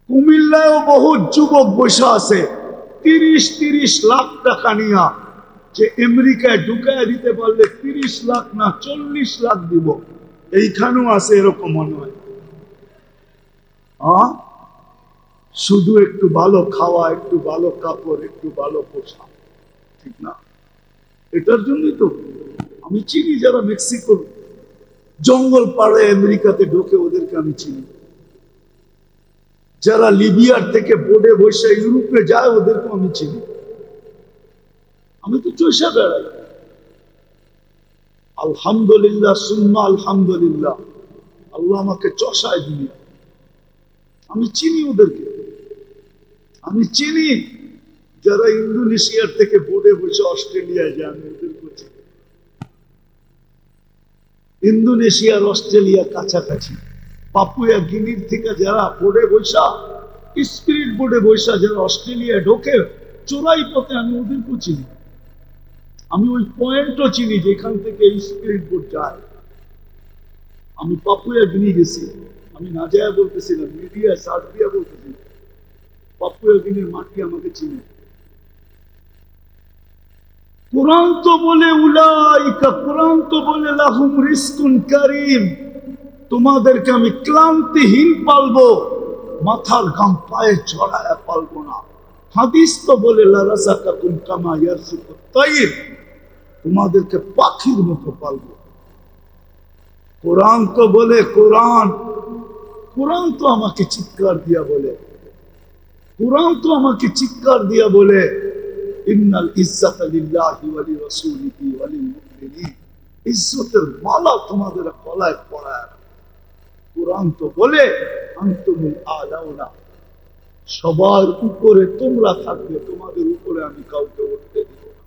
কুমিল্লায়ও বহু যুবক বসে আছে 30-30 লাখ টাকা নিয়া, যে আমেরিকায় ঢুকায় দিতে পারলে 30 লাখ না 40 লাখ দিব। এইখানেও আছে এরকম মনে হয়। শুধু একটু ভালো খাওয়া, একটু ভালো কাপড়, একটু ভালো পোশাক, ঠিক না? এটার জন্যই তো আমি চিনি যারা মেক্সিকোর জঙ্গল পাড়ায় আমেরিকাতে ঢোকে, ওদেরকে আমি চিনি। যারা লিবিয়ার থেকে বোর্ডে বসে ইউরোপে যায়, ওদেরকে আমি চিনি। আমি তো চষা বেড়াই। আলহামদুলিল্লাহ সুম্মা আলহামদুলিল্লাহ, আল্লাহ আমাকে চষায় দুনিয়া। আমি চিনি ওদেরকে, আমি চিনি যারা ইন্দোনেশিয়ার থেকে বোর্ডে বসে অস্ট্রেলিয়ায় যায়, আমি ওদেরকে চিনি। ইন্দোনেশিয়ার অস্ট্রেলিয়া কাছাকাছি। পাপুয়া গিনির থেকে যারা বোর্ডে বৈশা, স্পিরিট বোর্ডে বৈশা যারা অস্ট্রেলিয়া ঢোকে চোরাই পথে, আমি ওদেরকে চিনি। আমি ওই পয়েন্টও চিনি যেখান থেকে এই স্পিরিট বোর্ড যায়। আমি পাপুয়া গিনি গেছি, আমি না যায় বলতেছিলাম, মিডিয়া সার্চ দিয়া বলতেছি, পাপুয়া গিনির মাটি আমাকে চিনি। কুরআন তো বলে উলাইকা, কুরআন তো বলে লাহুম রিজকুন কারীম, তোমাদেরকে আমি ক্লান্তিহীন পালবো, মাথার ঘাম পায়ে ছড়ায় পালবো না। হাদিস তো বলে লারাযাকাকুম কামা ইয়ারযুকুত তাইর, তোমাদেরকে পাখির মতো পালবো। কোরআন তো বলে, কোরআন কোরআন তো আমাকে চিৎকার দিয়া বলে, কোরআন তো আমাকে চিৎকার দিয়া বলে, ইন্নাল ইজ্জাতা লিল্লাহি ওয়া লিরাসূলিহি ওয়া লিল মুমিনিন, ইজ্জতের মালা তোমাদের গলায় পরায়। কোরআন তো বলে আনতুমুল আলাউনা, সবার উপরে তোমরা থাকবে, তোমাদের উপরে আমি কাউকে উঠতে দিব না।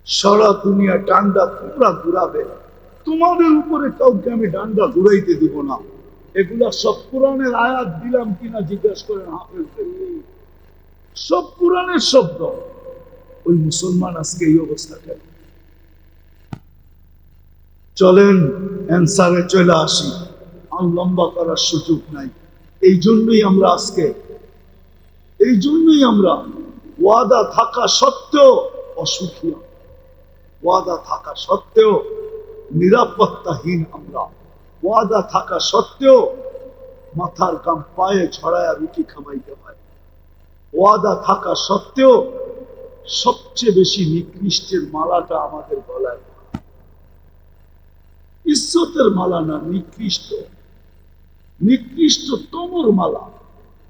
সারা দুনিয়া ডান্ডা তোমরা ঘুরাবে, তোমাদের উপরে কাউকে আমি ডান্ডা ঘুরাইতে দিব না। এগুলা সব কোরআনের আয়াত দিলাম কিনা জিজ্ঞাসা করেন হাফেজদের, সব কোরআনের শব্দ। ওই মুসলমান আজকে এই অবস্থা কেন? চলেন অ্যান্সারে চলে আসি, আর লম্বা করার সুযোগ নাই। এই জন্যই আমরা আজকে, এই জন্যই আমরা ওয়াদা থাকা সত্ত্বেও অসুখী, ওয়াদা থাকা সত্ত্বেও নিরাপত্তাহীন, আমরা ওয়াদা থাকা সত্ত্বেও মাথার কাম পায়ে ছড়ায় রুটি খামাইতে হয়, ওয়াদা থাকা সত্ত্বেও সবচেয়ে বেশি নিকৃষ্টের মালাটা আমাদের গলায়। ইজ্জতের মালা না, নিকৃষ্ট, নিকৃষ্ট তমর মালা।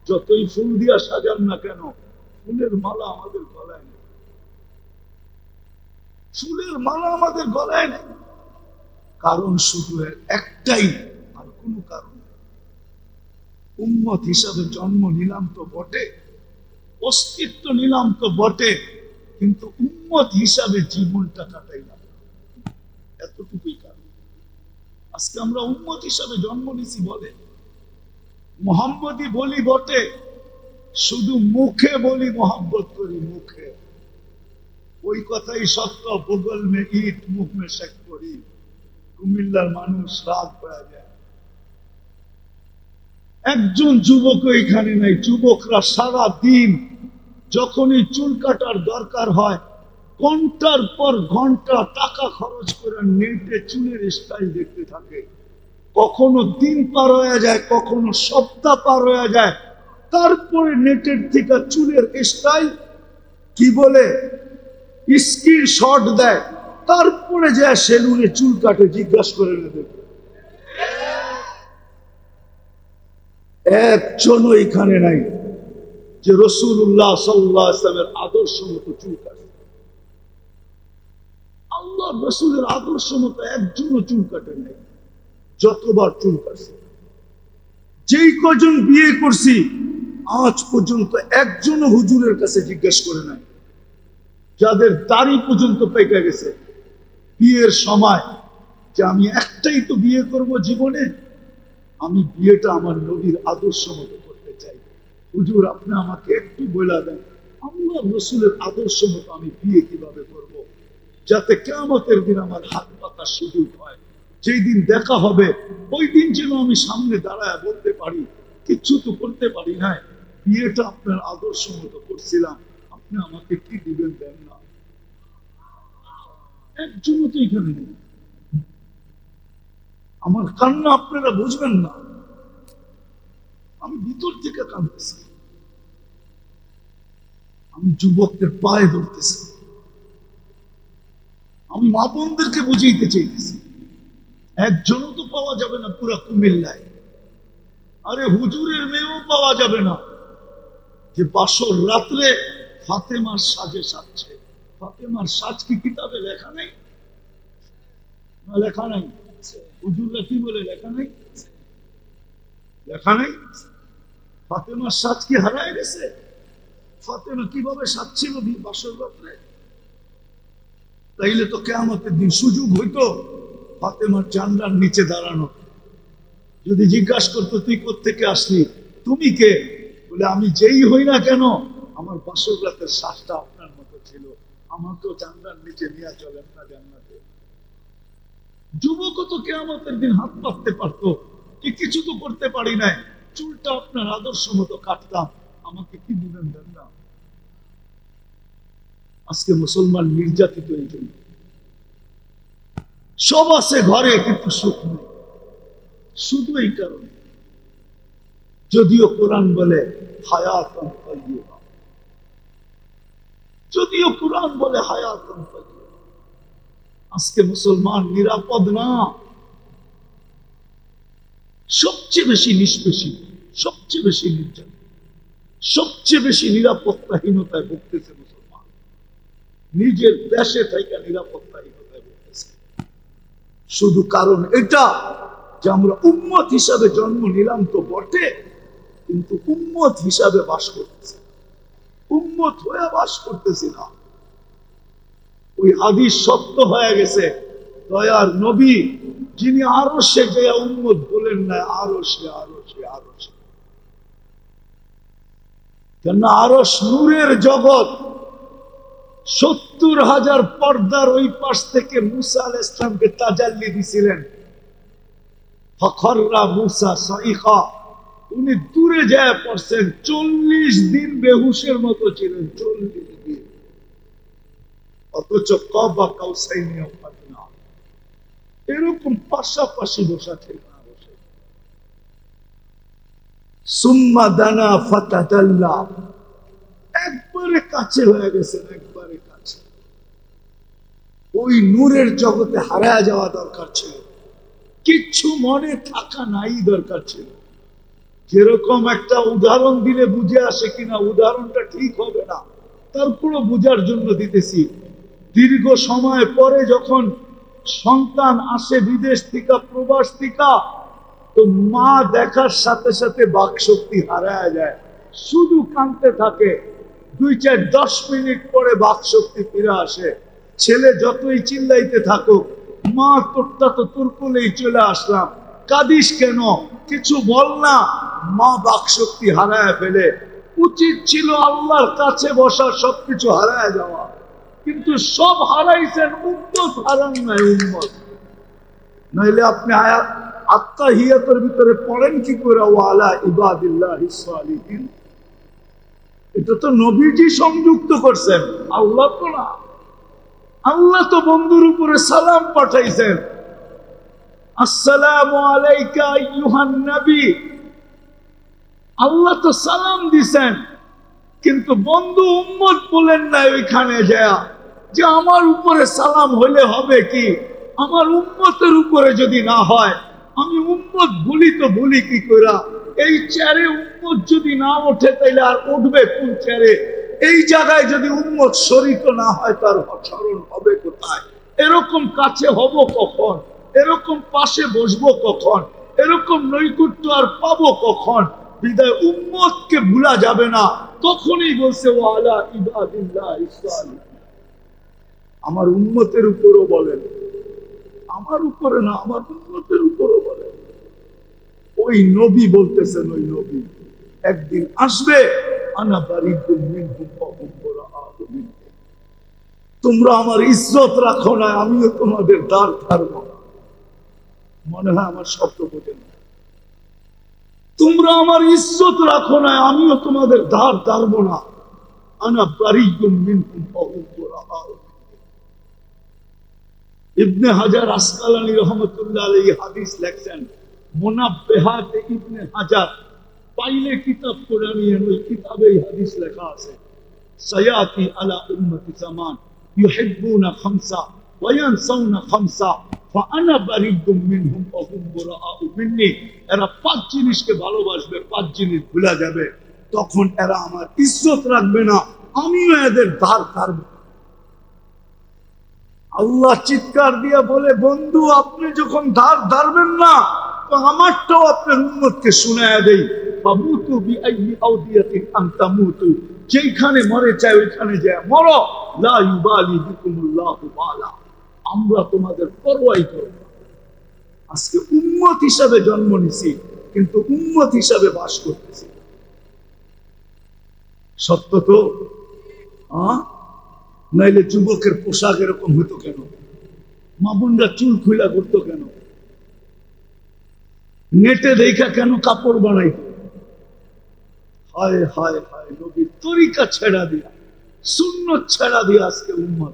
যতই ফুল দিয়া সাজান না কেন, ফুলের মালা আমাদের গলায় নেই, ফুলের মালা আমাদের গলায় নেই। কারণ শুধু একটাই, আর কোনো কারণ। উম্মত হিসাবে জন্ম নিলাম তো বটে, অস্তিত্ব নিলাম তো বটে, কিন্তু উম্মত হিসাবে জীবনটা কাটাইলাম, এতটুকুই কারণ। আজকে আমরা উম্মত হিসাবে জন্ম নিছি বলে, মোহাম্মদই বলি বটে, শুধু মুখে বলি মোহাম্মত করি, মুখে ওই কথাই সত্য, বগল মে ইট মুখ মে শেখ করি। কুমিল্লার মানুষ রাগ হয়ে যায়। একজন যুবক এখানে নাই, যুবকরা সারা দিন যখনই চুল কাটার দরকার হয় ঘন্টার পর ঘন্টা টাকা খরচ করে নেটে চুলের স্টাইল দেখতে থাকে। কখনো দিন পার হয়ে যায়, কখনো সপ্তাহ পার হয়ে যায়, তারপরে নেটের থেকে চুলের স্টাইল কি বলে স্ক্রিনশট দেয়, তারপরে যায় সেলুনে চুল কাটে, জিজ্ঞাসা করে নেবে। একজনও এখানে নাই যে রাসূলুল্লাহ সাল্লাল্লাহু আলাইহি ওয়াসাল্লামের আদর্শ মতো চুল কাটে। আল্লাহ রাসূলের আদর্শ মতো একজনও চুল কাটে নাই। যতবার চুল কাটছে, যেই কজন বিয়ে করছি আজ পর্যন্ত একজনও হুজুরের কাছে জিজ্ঞেস করে নাই। যাদের দাড়ি পর্যন্ত পেকে গেছে বিয়ের সময়, যে আমি একটাই তো বিয়ে করব জীবনে, আমি বিয়েটা আমার নবীর আদর্শ মতো করতে চাই, হুজুর আপনি আমাকে একটু বলে দেন আল্লাহ রাসূলের আদর্শ মতো আমি বিয়ে কিভাবে করব, যাতে কিয়ামতের দিন আমার হাত পাতার সুযোগ হয়। যেই দিন দেখা হবে ওই দিন যেন আমি সামনে দাঁড়ায় বলতে পারি, কিছু তো করতে পারি নাই, বিয়েটা আপনার আদর্শ মতো করছিলাম, আপনি আমাকে কি দিবেন দেন না, একজনও তো এখানে নেই। আমার কান্না আপনারা বুঝবেন না, আমি ভিতর থেকে কাঁদতেছি, আমি যুবকদের পায়ে ধরতেছি, আমি মা বোনদেরকে বুঝাইতে চাইতেছি, একজনও তো পাওয়া যাবে না পুরা কুমিল্লায়। আরে হুজুরের মেয়েও পাওয়া যাবে না যে বাসর রাত্রে ফাতেমার সাজে সাজছে। ফাতেমার সাজ কি কিতাবে লেখা নেই? না লেখা নাই? হুজুররা কি বলে লেখা নেই? লেখা নেই। ফাতেমার সাজ কি হারায় গেছে? ফাতেমা কিভাবে সাজছিল বাসর রাত্রে? তাইলে তো কিয়ামতের দিন সুযোগ হইতো ফাতেমার জানলার নিচে দাঁড়ানো। যদি জিজ্ঞাসা করতো তুই কোত্থেকে আসলি, তুমি কে, বলে আমি যেই হই না কেন আমার বাসর রাতের শ্বাসটা আপনার মতো ছিল, আমাকেও জানলার নিচে নিয়ে চলেন না জান্নাতে। যুবকও তো কিয়ামতের দিন হাত পাততে পারতো, কি কিছু তো করতে পারি নাই, চুলটা আপনার আদর্শ মতো কাটতাম, আমাকে কি দিবেন দেন না। আজকে মুসলমান নির্যাতিত এই জন্য, সব আছে ঘরে কিন্তু সুখ নেই, শুধু এই কারণে। যদিও কোরআন বলে হায়াতান তাইয়্যিবা, যদিও কোরআন বলে হায়াতান তাইয়্যিবা, আজকে মুসলমান নিরাপদ না। সবচেয়ে বেশি নিষ্পেষিত, সবচেয়ে বেশি নির্যাতন, সবচেয়ে বেশি নিরাপত্তাহীনতায় ভুগতেছে মুসলমান, নিজের দেশে থেকে নিরাপত্তাহীনতায় ভুগতেছে। শুধু কারণ এটা যে আমরা উম্মত হিসাবে জন্ম নিলাম তো বটে, কিন্তু উম্মত হিসাবে বাস করতেছি, উম্মত হয়ে বাস করতেছি না। ওই হাদিস সত্য হয়ে গেছে, দয়ার নবী যিনি আরশে যে উম্মত বলেন না, আরশে আরশে আরশে, কেন আরশ নূরের জগৎ। 70,000 পর্দার ওই পাশ থেকে মুসা আলাইহিস সালামকে তাজাল্লি দিছিলেন। ফখররা মুসা সাইখা, উনি দূরে যায় পড়ছেন, 40 দিন বেহুশের মতো ছিলেন, 40 দিন। অথচ কাবা কাউসাইনিও পাতনা, এরকম পাশাপাশি বসা ছিল না। বসে সুম্মা দানা ফাতাদাল্লা, একবারে কাছে হয়ে গেছেন, একবারে কাছে। ওই নূরের জগতে হারায় যাওয়া দরকার ছিল, কিচ্ছু মনে থাকা নাই দরকার ছিল। যেরকম একটা উদাহরণ দিলে বুঝে আসে কিনা, উদাহরণটা ঠিক হবে না, তারপরও বুঝার জন্য দিতেছি। দীর্ঘ সময় পরে যখন সন্তান আসে বিদেশ থেকে, প্রবাস থেকে, তো মা দেখার সাথে সাথে বাক শক্তি হারায় যায়, শুধু কাঁদতে থাকে। 2-4-10 মিনিট পরে বাক শক্তি ফিরে আসে। ছেলে যতই চিল্লাইতে থাকুক, মা তোরটা তো তোর কোলেই চলে আসলাম, কাঁদিস কেন, কিছু বল না। মা বাক শক্তি হারায় ফেলে। উচিত ছিল আল্লাহর কাছে বসা, সবকিছু হারায় যাওয়া, কিন্তু সব হারাইছেন, উম্মত হারান নাই। উম্মত নইলে আপনি আয়াত আত্তাহিয়াতের ভিতরে পড়েন কি করে, ওয়ালা ইবাদিল্লাহিস সালিহিন, এটা তো নবীজি সংযুক্ত করছেন, আল্লাহ তো না। আল্লাহ তো বন্ধুর উপরে সালাম পাঠাইছেন, আসসালামু আলাইকা আইয়ুহান নবী, আল্লাহ তো সালাম দিছেন, কিন্তু বন্ধু উম্মত বলেন না ওইখানে যায় যে আমার উপরে সালাম হলে হবে কি, আমার উম্মতের উপরে যদি না হয়, আমি উম্মত ভুলি তো ভুলি কি কইরা। এই চেয়ারে উম্মত যদি না ওঠে তাইলে আর উঠবে কোন চেয়ারে? এই জায়গায় যদি উম্মত শরীক না হয়, তার স্মরণ হবে কোথায়? এরকম কাছে হব কখন? এরকম পাশে বসবো কখন? এরকম নৈকট্য আর পাবো কখন? বিদায় উম্মতকে ভুলা যাবে না। তখনই বলছে ওয়ালা ইবাদিল্লাহিস সালিহিন, আমার উম্মতের উপরও বলেন, আমার উপরে না, আমার উম্মতের উপরও বলেন। ওই নবী বলতেছেন, ওই নবী একদিন আসবে, আনা বারিদুম মিনহুম ওয়া হুম বুরাআউ মিনহুম, তোমরা আমার ইজ্জত রাখো না, আমিও তোমাদের দাঁড় ধারবো না। মনে হয় আমার শব্দ বোঝেন। তোমরা আমার ইজ্জত রাখো না, আমিও তোমাদের ধার ধারবো না। আনা বারিয়ুম মিনকুম ফাহুম বুরাআ। ইবনে হাজার আসকালানী রহমতুল্লাহ আলাইহি হাদিস লেখছেন, মুনাব্বিহাতে ইবনে হাজার, পাইলে কিতাব পড়ে নিয়েন, ওই কিতাবে এই হাদিস লেখা আছে, সায়াতি আলা উম্মতি জামান ইউহিব্বুনা খামসা ওয়া ইয়ানসাউনা খামসা ফাআনা বারিয়ুম মিনহুম ফাহুম বুরাআ মিন্নি। এরা 5 জিনিসকে ভালোবাসবে, 5 জিনিস ভুলে যাবে, তখন এরা আমার ইজ্জত রাখবে না, আমিও এদের ধার ধারবো। আল্লাহ চিৎকার দিয়া বলে, বন্ধু আপনি যখন ধার ধারবেন না, তো আমারটাও আপনার উম্মতকে শুনায়া দেই, ফামুতু বিআইয়ি আউদিয়াতিন আন তামুতু, যেখানে মরে চাই ওইখানে যায় মরো, লা ইউবালি বিকুমুল্লাহু বালা, আমরা তোমাদের পরোয়াই করব না। আজকে উম্মত হিসাবে জন্ম নিছি, কিন্তু উম্মত হিসাবে বাস করতেছি। সত্য তো? নাইলে যুবকের পোশাক এরকম হতো কেন? মা বোনরা চুল খুলা করতো কেন? নেটে দেখা কেন কাপড় বানাইত? হায় হায় হায়, নবীর তরিকা ছেড়া দিয়া, সুন্নত ছেড়া দিয়া আজকে উম্মত।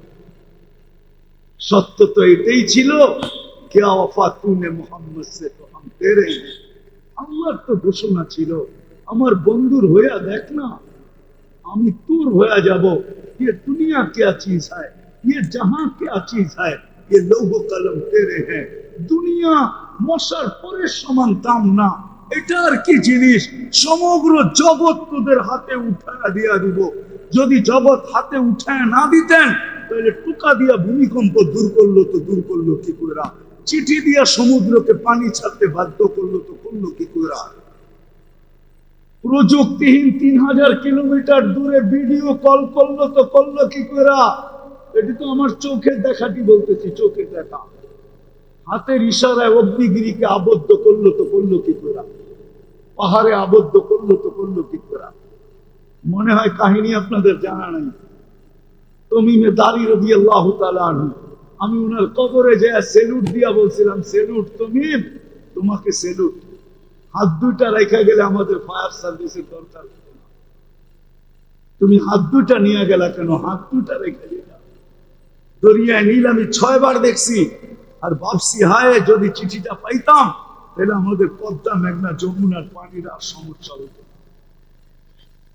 সত্য তো এটাই ছিল, क्या वफा तूने मोहम्मद से तो हम तेरे हैं। আল্লাহর তো ঘোষণা ছিল, আমার বন্ধুর হইয়া দেখ না, আমি তোর হয়ে যাব। ये दुनिया क्या चीज है, ये जहां क्या चीज है, ये लौह कलम तेरे हैं। দুনিয়া মশার পরের সমান দাম না, এটার কি জিনিস? সমগ্র জগৎ তোদের হাতে উঠায় দিয়া দিব। যদি জগৎ হাতে উঠায় না দিতেন, তাহলে টুকা দিয়া ভূমিকম্প দূর করলো, তো দূর করলো কি করে? চিঠি দিয়া সমুদ্রকে পানি ছাড়তে বাধ্য করলো, তো করলো কি করে? প্রযুক্তিহীন 3000 কিলোমিটার দূরে ভিডিও কল করলো, তো করলো কি করে? এটি তো আমার চোখের দেখাটি বলতেছি, চোখের দেখা। হাতের ইশারায় অগ্নিগিরিকে আবদ্ধ করলো, তো করলো কি করে? পাহাড়ে আবদ্ধ করলো, তো করলো কি করে? মনে হয় কাহিনী আপনাদের জানা নাই। তমিমে দারি রাদিয়াল্লাহু তাআলা আনহু, আমি ওনার কবরে যে সেলুট দিয়া বলছিলাম, সেলুট তমিম, তোমাকে সেলুট। হাত দুইটা রেখে গেলে আমাদের ফায়ার সার্ভিসের দরকার, তুমি হাত দুইটা নিয়ে গেলা কেন? হাত দুইটা রেখে গেলা। দরিয়ায় নীল আমি 6 বার দেখছি, আর ভাবছি হায় যদি চিঠিটা পাইতাম, তাহলে আমাদের পদ্মা, মেঘনা, যমুনার পানির আর সমস্যা হতো।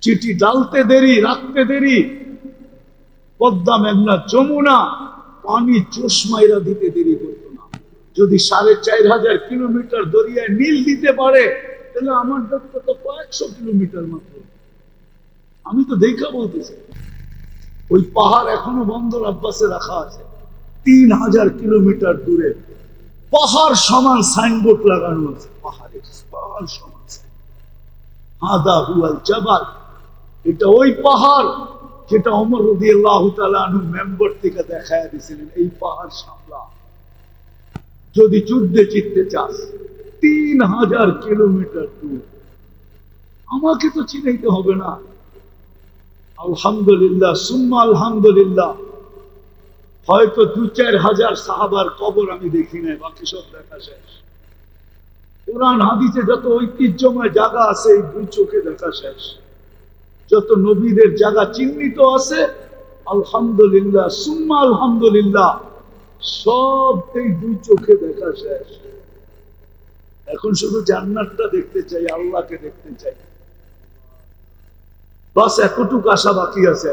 চিঠি ডালতে দেরি, রাখতে দেরি, পদ্মা, মেঘনা, যমুনা পানি চশমাইরা দিতে দেরি করতো না। যদি 4500 কিলোমিটার দরিয়ায় নীল দিতে পারে, তাহলে আমার দূরত্ব তো কয়েকশো কিলোমিটার মাত্র। আমি তো দেখা বলতেছি, ওই পাহাড় এখনো বন্দর আব্বাসে রাখা আছে, 3000 কিলোমিটার দূরে পাহাড় সমান সাইনবোর্ড লাগানো আছে। পাহাড়ের পাহাড় সমান, হাদা হুয়াল জাবাল, এটা ওই পাহাড় যেটা ওমর রাদিয়াল্লাহু তাআলা আনহু মেম্বার থেকে দেখায় দিয়েছিলেন। এই পাহাড় সামলা, যদি যুদ্ধে জিততে চাস 3000 কিলোমিটার দূর। আমাকে তো চিনাইতে হবে না। আলহামদুলিল্লাহ, সুম্মা আলহামদুলিল্লাহ, হয়তো 2-4 হাজার সাহাবার কবর আমি দেখি নাই, বাকি সব দেখা শেষ। কোরআন হাদিসে যত ঐতিহ্যময় জায়গা আছে, এই 2 চোখে দেখা শেষ। যত নবীদের জায়গা চিহ্নিত আছে, আলহামদুলিল্লাহ সুম্মা আলহামদুলিল্লাহ, সব এই 2 চোখে দেখা শেষ। এখন শুধু জান্নাতটা দেখতে চাই, আল্লাহকে দেখতে চাই, বাস এতটুকু আশা বাকি আছে।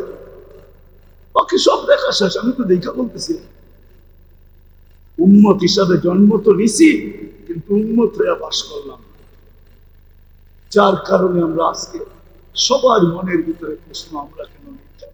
বাকি সব দেখা শেষ। আমি তো দেখা বলতেছি, উম্মত হিসাবে জন্ম তো নিছি, কিন্তু উম্মত হয়ে বাস করলাম, যার কারণে আমরা আজকে সবার মনের ভিতরে প্রশ্ন, আমরা কেন নিচ্ছি?